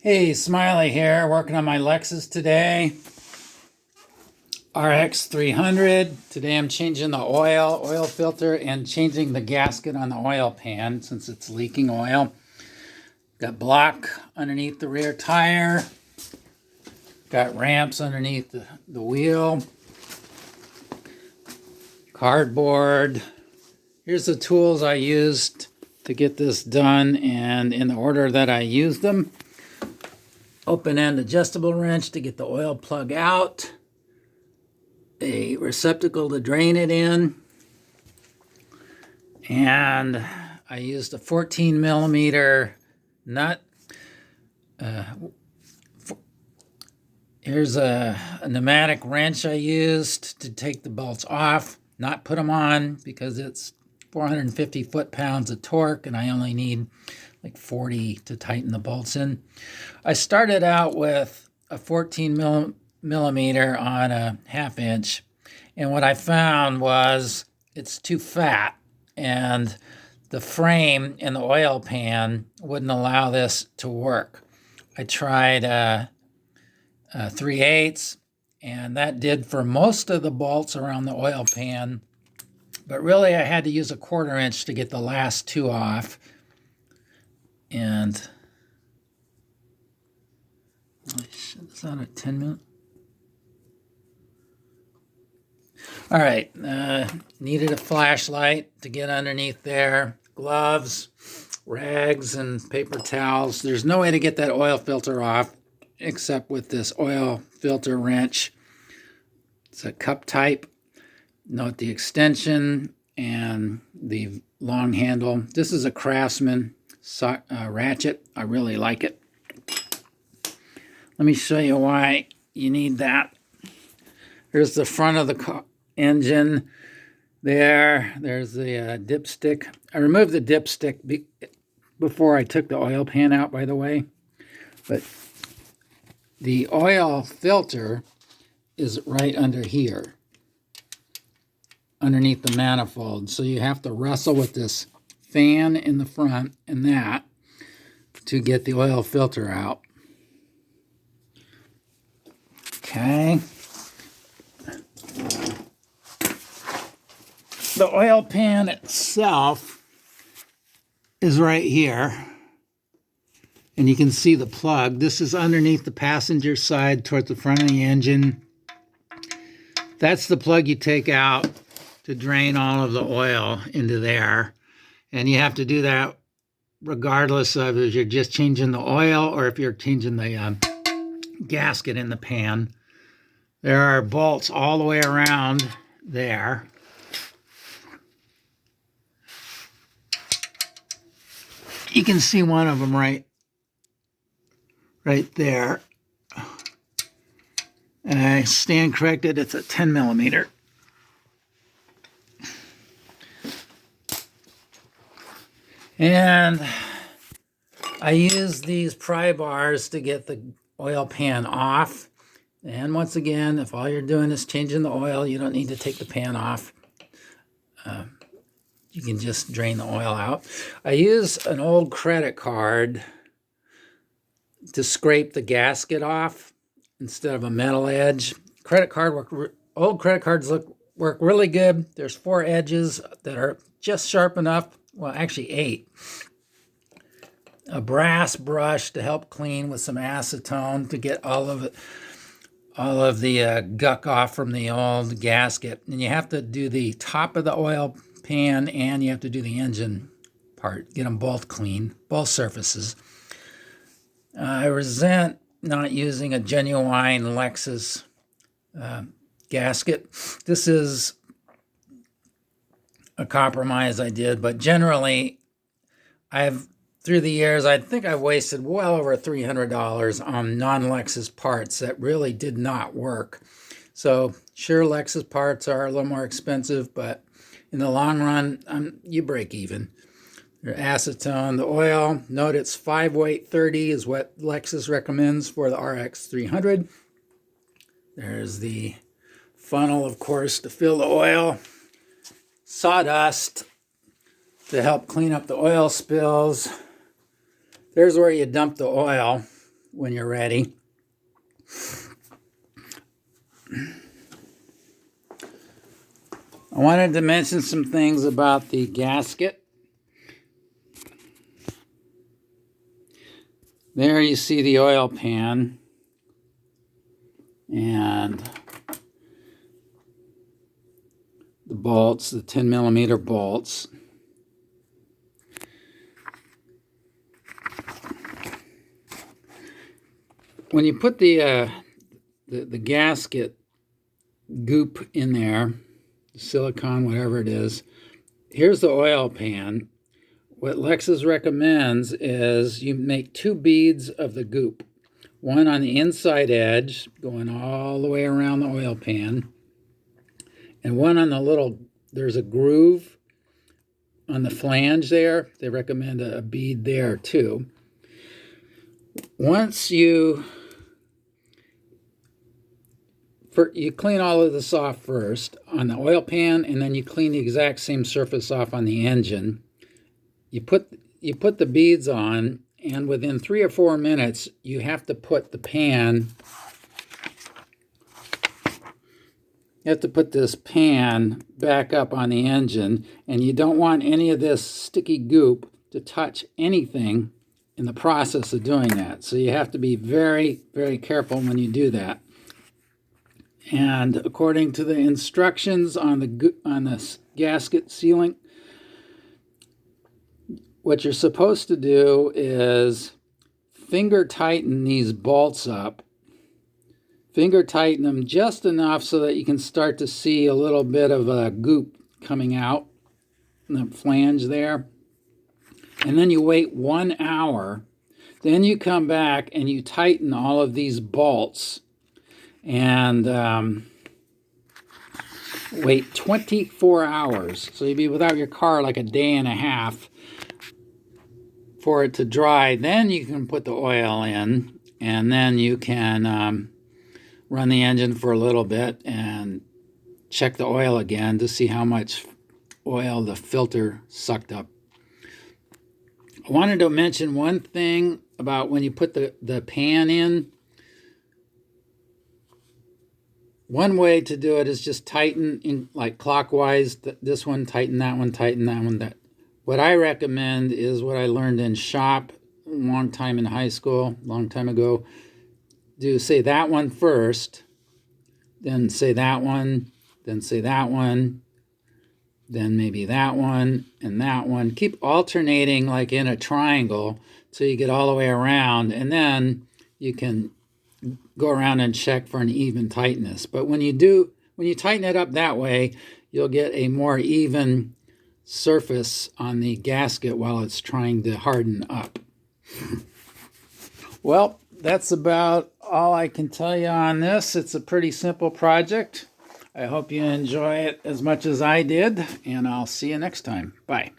Hey, Smiley here, working on my Lexus today. RX300. Today I'm changing the oil filter and changing the gasket on the oil pan since it's leaking oil. Got block underneath the rear tire. Got ramps underneath the wheel. Cardboard. Here's the tools I used to get this done and in the order that I used them. Open-end adjustable wrench to get the oil plug out, a receptacle to drain it in, and I used a 14 millimeter nut. Here's a pneumatic wrench I used to take the bolts off, not put them on because it's 450 foot-pounds of torque and I only need like 40 to tighten the bolts in. I started out with a 14 millimeter on a 1/2 inch, and what I found was it's too fat, and the frame in the oil pan wouldn't allow this to work. I tried 3/8, and that did for most of the bolts around the oil pan, but really I had to use a 1/4 inch to get the last two off. And is that a 10 minute? All right, needed a flashlight to get underneath there, gloves, rags, and paper towels. There's no way to get that oil filter off except with this oil filter wrench. It's a cup type. Note the extension and the long handle. This is a Craftsman ratchet. I really like it. Let me show you why you need that. Here's the front of the engine. There's the dipstick. I removed the dipstick before I took the oil pan out, by the way. But the oil filter is right under here, underneath the manifold. So you have to wrestle with this fan in the front and that to get the oil filter out. Okay. The oil pan itself is right here. And you can see the plug. This is underneath the passenger side towards the front of the engine. That's the plug you take out to drain all of the oil into there. And you have to do that regardless of if you're just changing the oil or if you're changing the gasket in the pan. There are bolts all the way around there. You can see one of them right there. And I stand corrected, it's a 10 millimeter. And I use these pry bars to get the oil pan off. And once again, if all you're doing is changing the oil, you don't need to take the pan off. You can just drain the oil out. I use an old credit card to scrape the gasket off instead of a metal edge. Old credit cards work really good. There's 4 edges that are just sharp enough. Well, actually 8. A brass brush to help clean with some acetone to get all of the guck off from the old gasket. And you have to do the top of the oil pan and you have to do the engine part. Get them both clean, both surfaces. I resent not using a genuine Lexus gasket. This is a compromise I did, but generally through the years, I think I've wasted well over $300 on non-Lexus parts that really did not work. So sure, Lexus parts are a little more expensive, but in the long run, you break even. Your acetone, the oil, note it's 5-weight 30 is what Lexus recommends for the RX300. There's the funnel, of course, to fill the oil. Sawdust to help clean up the oil spills. There's where you dump the oil. when you're ready. I wanted to mention some things about the gasket. There you see the oil pan and the bolts, the 10mm bolts. When you put the gasket goop in there, silicone, whatever it is, here's the oil pan. What Lexus recommends is you make 2 beads of the goop. One on the inside edge, going all the way around the oil pan, and one on the little, there's a groove on the flange there. They recommend a bead there too. Once you clean all of this off first on the oil pan, and then you clean the exact same surface off on the engine. You put the beads on, and within 3 or 4 minutes, you have to put the pan. You have to put this pan back up on the engine, and you don't want any of this sticky goop to touch anything in the process of doing that. So you have to be very, very careful when you do that. And according to the instructions on the gasket sealing, what you're supposed to do is finger tighten these bolts up. Finger tighten them just enough so that you can start to see a little bit of a goop coming out in the flange there. And then you wait 1 hour. Then you come back and you tighten all of these bolts. And wait 24 hours. So you'd be without your car like a day and a half for it to dry. Then you can put the oil in, and then you can run the engine for a little bit and check the oil again to see how much oil the filter sucked up. I wanted to mention one thing about when you put the pan in. One way to do it is just tighten in like clockwise. This one, tighten that one, tighten that one. What I recommend is what I learned in shop a long time in high school, long time ago. Do say that one first, then say that one, then say that one, then maybe that one and that one. Keep alternating like in a triangle till you get all the way around, and then you can go around and check for an even tightness. But when you tighten it up that way, you'll get a more even surface on the gasket while it's trying to harden up. Well, that's about all I can tell you on this. It's a pretty simple project. I hope you enjoy it as much as I did, and I'll see you next time. Bye.